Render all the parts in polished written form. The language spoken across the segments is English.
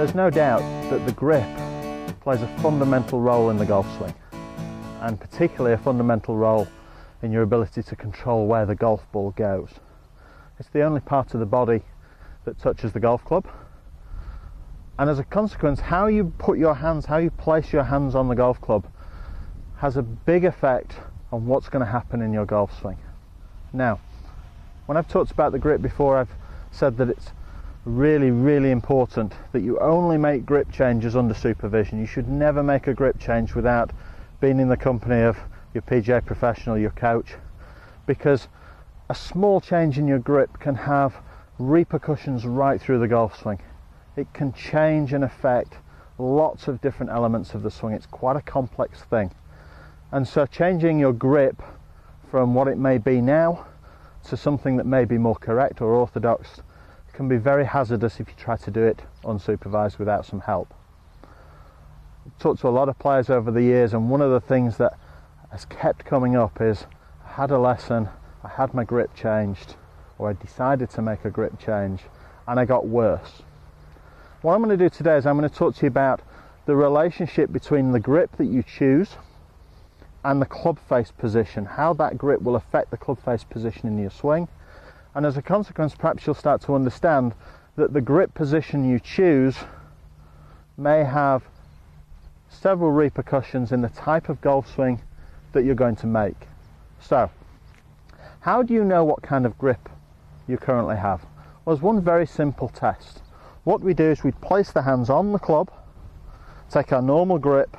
There's no doubt that the grip plays a fundamental role in the golf swing, and particularly a fundamental role in your ability to control where the golf ball goes. It's the only part of the body that touches the golf club, and as a consequence, how you put your hands, how you place your hands on the golf club has a big effect on what's going to happen in your golf swing. Now, when I've talked about the grip before, I've said that it's really important that you only make grip changes under supervision. You should never make a grip change without being in the company of your PGA professional, your coach, because a small change in your grip can have repercussions right through the golf swing. It can change and affect lots of different elements of the swing. It's quite a complex thing, and so changing your grip from what it may be now to something that may be more correct or orthodox can be very hazardous if you try to do it unsupervised without some help. I've talked to a lot of players over the years, and one of the things that has kept coming up is I had a lesson, I had my grip changed, or I decided to make a grip change and I got worse. What I'm going to do today is I'm going to talk to you about the relationship between the grip that you choose and the club face position, how that grip will affect the club face position in your swing. And as a consequence, perhaps you'll start to understand that the grip position you choose may have several repercussions in the type of golf swing that you're going to make. So, how do you know what kind of grip you currently have? Well, there's one very simple test. What we do is we place the hands on the club, take our normal grip,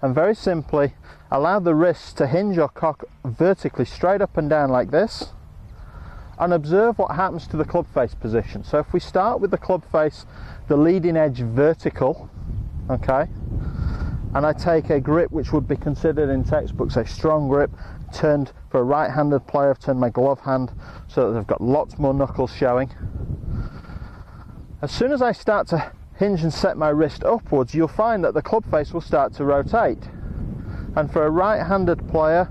and very simply allow the wrists to hinge or cock vertically straight up and down like this, and observe what happens to the club face position. So if we start with the club face, the leading edge vertical, okay, and I take a grip which would be considered in textbooks a strong grip, turned for a right-handed player, I've turned my glove hand so that I've got lots more knuckles showing. As soon as I start to hinge and set my wrist upwards, you'll find that the club face will start to rotate. And for a right-handed player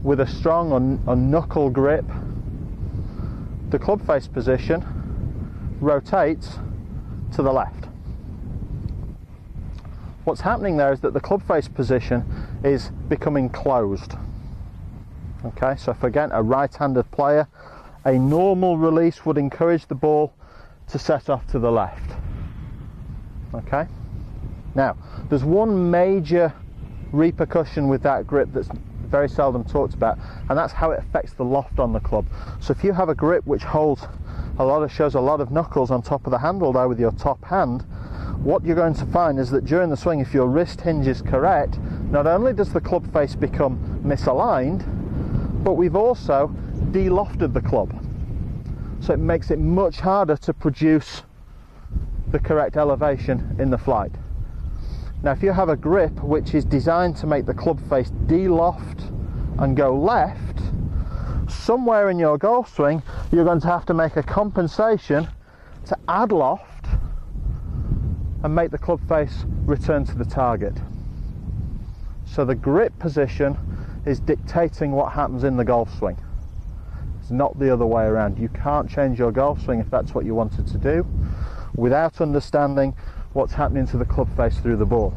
with a strong or knuckle grip, the club face position rotates to the left. What's happening there is that the club face position is becoming closed. Okay, so if again a right-handed player, a normal release would encourage the ball to set off to the left. Okay, now there's one major repercussion with that grip that's very seldom talked about, and that's how it affects the loft on the club. So if you have a grip which shows a lot of knuckles on top of the handle there with your top hand, what you're going to find is that during the swing, if your wrist hinge is correct, not only does the club face become misaligned, but we've also de-lofted the club. So it makes it much harder to produce the correct elevation in the flight. Now if you have a grip which is designed to make the club face de-loft and go left, somewhere in your golf swing you're going to have to make a compensation to add loft and make the club face return to the target. So the grip position is dictating what happens in the golf swing. It's not the other way around. You can't change your golf swing if that's what you wanted to do without understanding what's happening to the club face through the ball.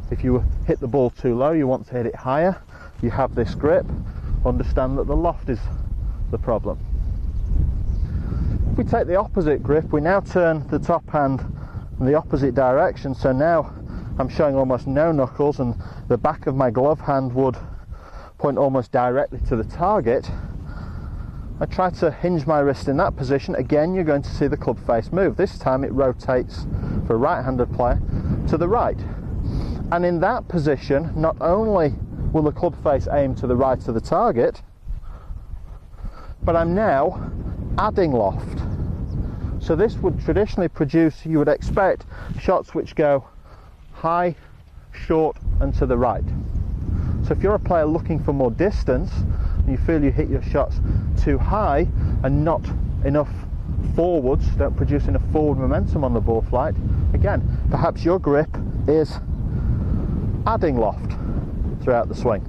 If you hit the ball too low, you want to hit it higher, you have this grip, understand that the loft is the problem. If we take the opposite grip, we now turn the top hand in the opposite direction, so now I'm showing almost no knuckles and the back of my glove hand would point almost directly to the target. I try to hinge my wrist in that position. Again, you're going to see the club face move. This time it rotates for a right-handed player to the right. And in that position, not only will the club face aim to the right of the target, but I'm now adding loft. So this would traditionally produce, you would expect, shots which go high, short and to the right. So if you're a player looking for more distance and you feel you hit your shots too high and not enough forwards, don't produce enough forward momentum on the ball flight, again, perhaps your grip is adding loft throughout the swing.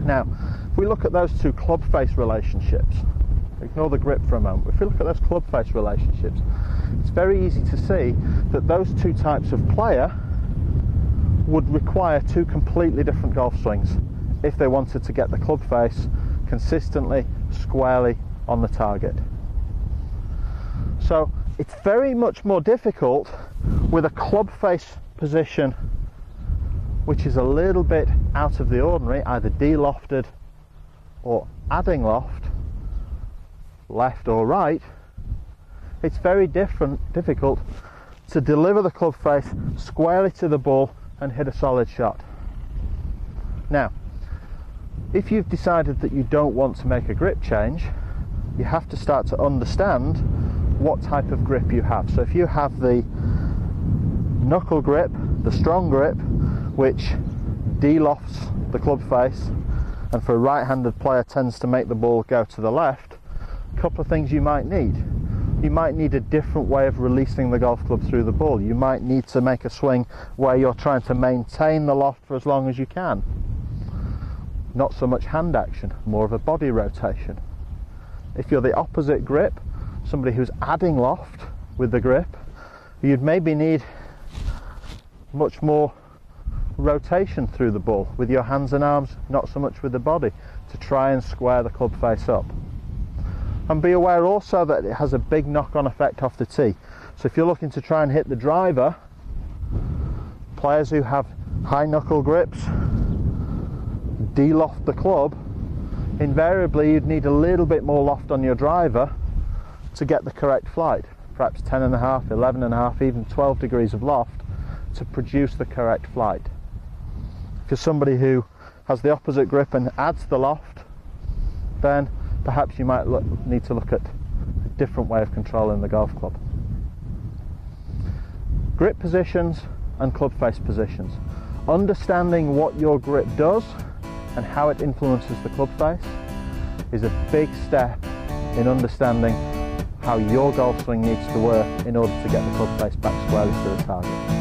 Now, if we look at those two club face relationships, ignore the grip for a moment, if we look at those club face relationships, it's very easy to see that those two types of player would require two completely different golf swings if they wanted to get the club face consistently, squarely on the target. So it's very much more difficult with a club face position which is a little bit out of the ordinary, either de-lofted or adding loft, left or right. It's very difficult to deliver the club face squarely to the ball and hit a solid shot. Now, if you've decided that you don't want to make a grip change, you have to start to understand what type of grip you have. So if you have the knuckle grip, the strong grip, which de-lofts the club face, and for a right-handed player tends to make the ball go to the left, a couple of things you might need. You might need a different way of releasing the golf club through the ball. You might need to make a swing where you're trying to maintain the loft for as long as you can. Not so much hand action, more of a body rotation. If you're the opposite grip, somebody who's adding loft with the grip, you'd maybe need much more rotation through the ball with your hands and arms, not so much with the body, to try and square the club face up. And be aware also that it has a big knock-on effect off the tee. So if you're looking to try and hit the driver, players who have high knuckle grips de-loft the club, invariably you'd need a little bit more loft on your driver to get the correct flight, perhaps 10.5, 11.5, even 12 degrees of loft to produce the correct flight. Because somebody who has the opposite grip and adds the loft, then perhaps you might need to look at a different way of controlling the golf club. Grip positions and club face positions. Understanding what your grip does and how it influences the club face is a big step in understanding how your golf swing needs to work in order to get the club face back squarely to the target.